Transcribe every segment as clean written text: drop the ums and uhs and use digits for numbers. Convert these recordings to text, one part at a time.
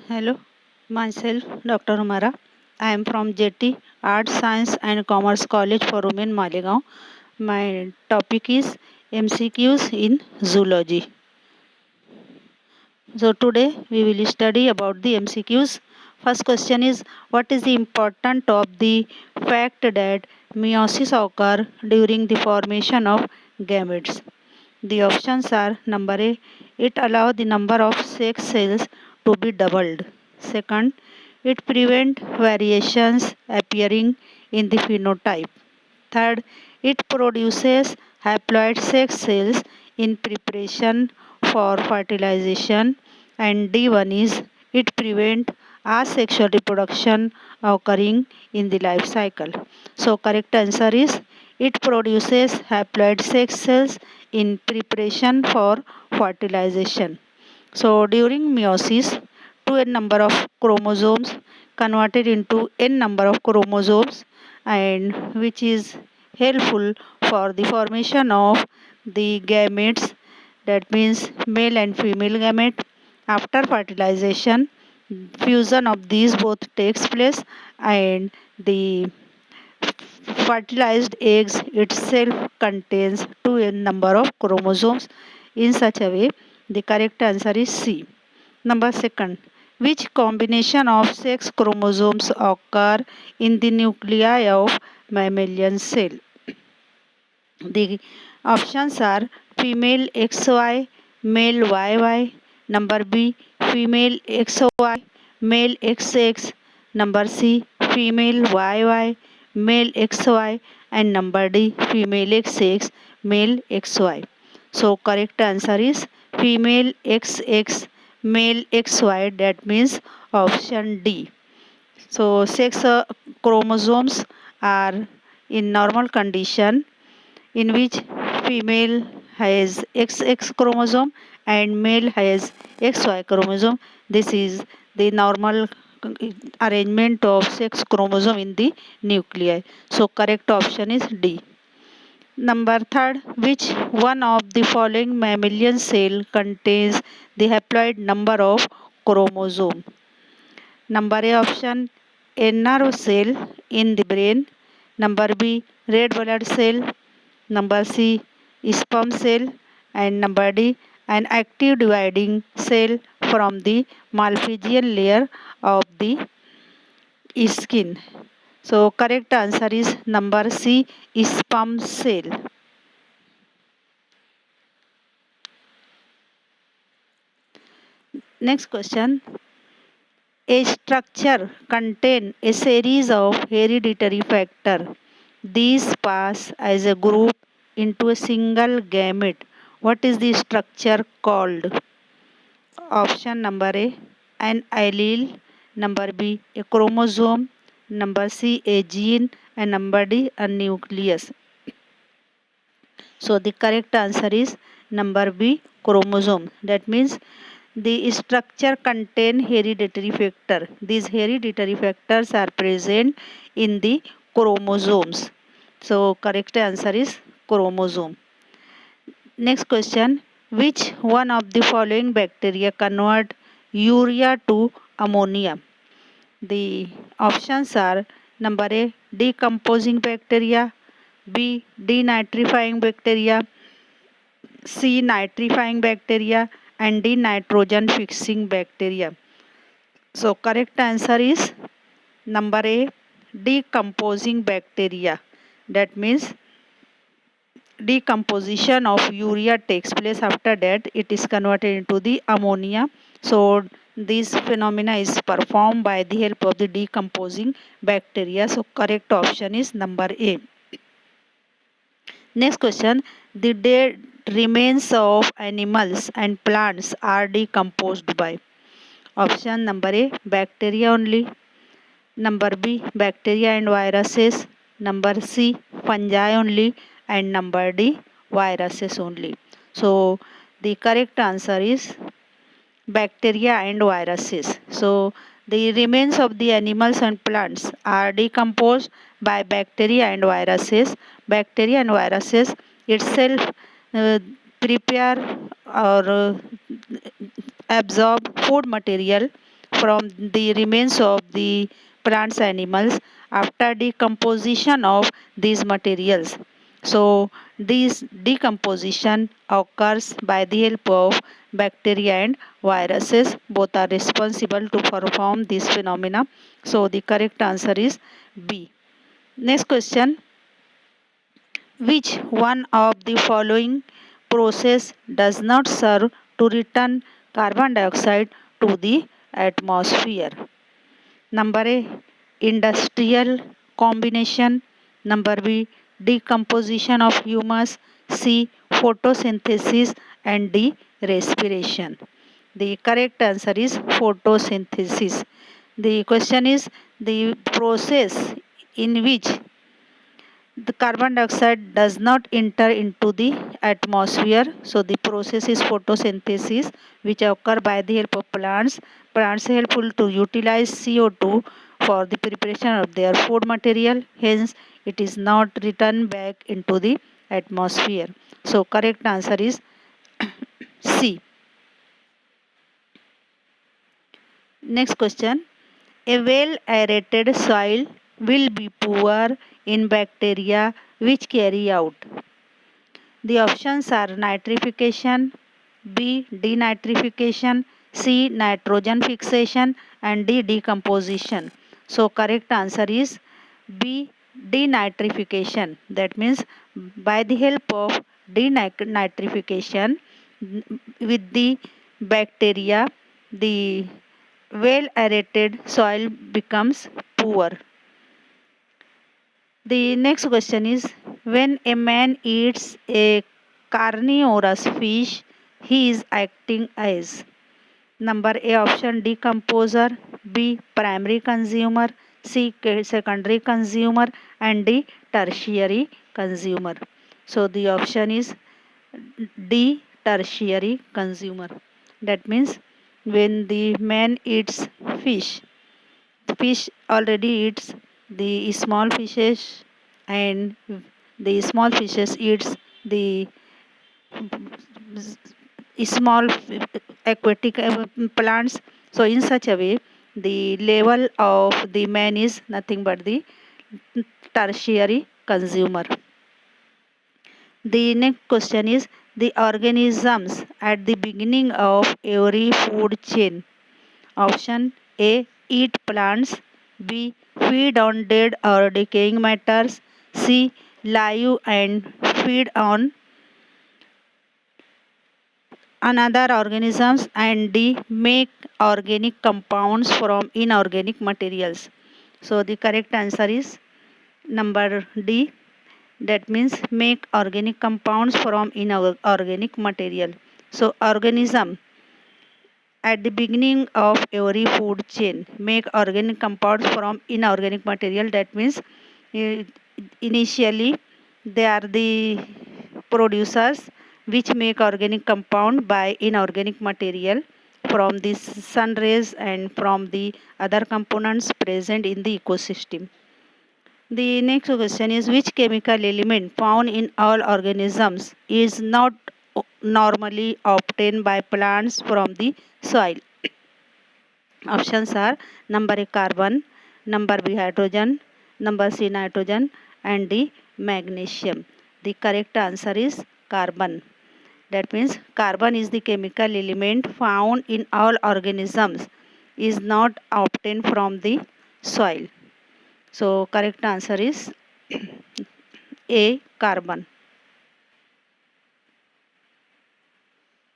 Hello, myself Dr. Humaira. I am from J.A.T. Arts, Science and Commerce College for Women, Malegaon. My topic is MCQs in Zoology. So today we will study about the MCQs. First question is, what is the importance of the fact that meiosis occur during the formation of gametes? The options are: number A, it allows the number of sex cells to be doubled. Second, it prevents variations appearing in the phenotype. Third, it produces haploid sex cells in preparation for fertilization. And D1 is, it prevents asexual reproduction occurring in the life cycle. So correct answer is, it produces haploid sex cells in preparation for fertilization. So during meiosis, 2n number of chromosomes converted into n number of chromosomes, and which is helpful for the formation of the gametes, that means male and female gamete. After fertilization, fusion of these both takes place, and the fertilized eggs itself contains 2n number of chromosomes. In such a way, the correct answer is C. Number second, which combination of sex chromosomes occur in the nuclei of mammalian cell? The options are female XY, male YY, number B, female XY, male XX, number C, female YY, male XY, and number D, female XX, male XY. So, correct answer is female XX, male XY, that means option D. So, sex chromosomes are in normal condition, in which female has XX chromosome and male has XY chromosome. This is the normal arrangement of sex chromosome in the nuclei. So correct option is D. Number third, which one of the following mammalian cell contains the haploid number of chromosome? Number A option, a nerve cell in the brain. Number B, red blood cell. Number C, sperm cell. And number D, an active dividing cell from the malpighian layer of the skin. So correct answer is number C, sperm cell. Next question. A structure contains a series of hereditary factors. These pass as a group into a single gamete. What is the structure called? Option number A, an allele. Number B, a chromosome. Number C, a gene. And number D, a nucleus. So the correct answer is number B, chromosome. That means the structure contain hereditary factor. These hereditary factors are present in the chromosomes. So correct answer is chromosome. Next question. Which one of the following bacteria convert urea to ammonia? The options are: number A, decomposing bacteria, B, denitrifying bacteria, C, nitrifying bacteria, and D, nitrogen fixing bacteria. So correct answer is number A, decomposing bacteria. That means decomposition of urea takes place. After that it is converted into the ammonia. So this phenomena is performed by the help of the decomposing bacteria. So correct option is number A. Next question. The dead remains of animals and plants are decomposed by: option number A, bacteria only. Number B, bacteria and viruses. Number C, fungi only. And number D, viruses only. So the correct answer is bacteria and viruses. So the remains of the animals and plants are decomposed by bacteria and viruses. Bacteria and viruses itself uh, prepare or absorb food material from the remains of the plants animals after decomposition of these materials. So this decomposition occurs by the help of bacteria and viruses. Both are responsible to perform this phenomena. So the correct answer is B. Next question. Which one of the following process does not serve to return carbon dioxide to the atmosphere? Number A, industrial combination. Number B, decomposition of humus. C, photosynthesis. And D, respiration. The correct answer is photosynthesis. The question is the process in which the carbon dioxide does not enter into the atmosphere. So the process is photosynthesis, which occur by the help of plants. Plants helpful to utilize CO2 for the preparation of their food material. Hence, it is not returned back into the atmosphere. So correct answer is C. Next question. A well aerated soil will be poor in bacteria which carry out. The options are nitrification, B. Denitrification, C. Nitrogen fixation, and D. Decomposition. So correct answer is B. Denitrification. That means by the help of denitrification with the bacteria, the well aerated soil becomes poor. The next question is when a man eats a carnivorous fish, he is acting as number A option decomposer, B primary consumer, C secondary consumer, and D tertiary consumer. So the option is D tertiary consumer. That means when the man eats fish, the fish already eats the small fishes and the small fishes eats the small aquatic plants. So in such a way the level of the man is nothing but the tertiary consumer. The next question is the organisms at the beginning of every food chain. Option A. Eat plants. B. Feed on dead or decaying matters. C. Live and feed on another organisms. And D. Make organic compounds from inorganic materials. So the correct answer is number D. That means make organic compounds from inorganic material. So organism at the beginning of every food chain make organic compounds from inorganic material. That means eh, initially they are the producers which make organic compound by inorganic material from the sun rays and from the other components present in the ecosystem. The next question is which chemical element found in all organisms is not normally obtained by plants from the soil. Options are number A carbon, number B hydrogen, number C nitrogen, and D magnesium. The correct answer is carbon. That means carbon is the chemical element found in all organisms is not obtained from the soil. So correct answer is A carbon.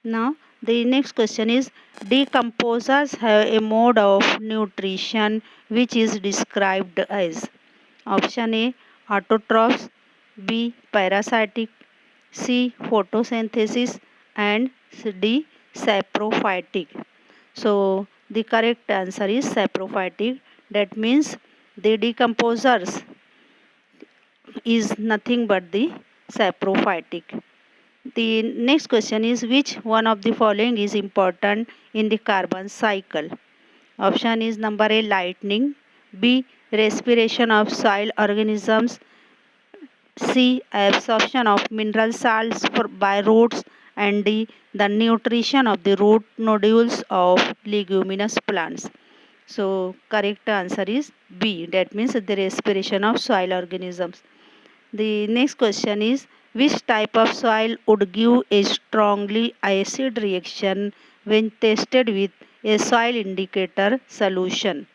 Now the next question is decomposers have a mode of nutrition which is described as option A autotrophs, B parasitic, C photosynthesis, and D saprophytic. So the correct answer is saprophytic. That means the decomposers is nothing but the saprophytic. The next question is which one of the following is important in the carbon cycle? Option is number A lightning, B respiration of soil organisms, C absorption of mineral salts by roots, and D, the nutrition of the root nodules of leguminous plants. So correct answer is B, that means the respiration of soil organisms. The next question is, which type of soil would give a strongly acid reaction when tested with a soil indicator solution?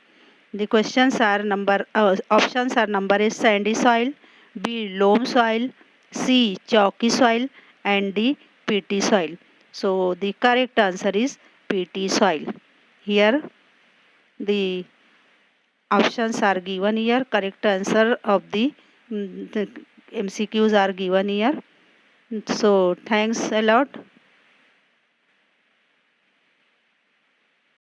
The options are number A, sandy soil, B, loam soil, C, chalky soil, and D, peaty soil. So the correct answer is peaty soil. Here the options are given here. Correct answer of the MCQs are given here. So thanks a lot.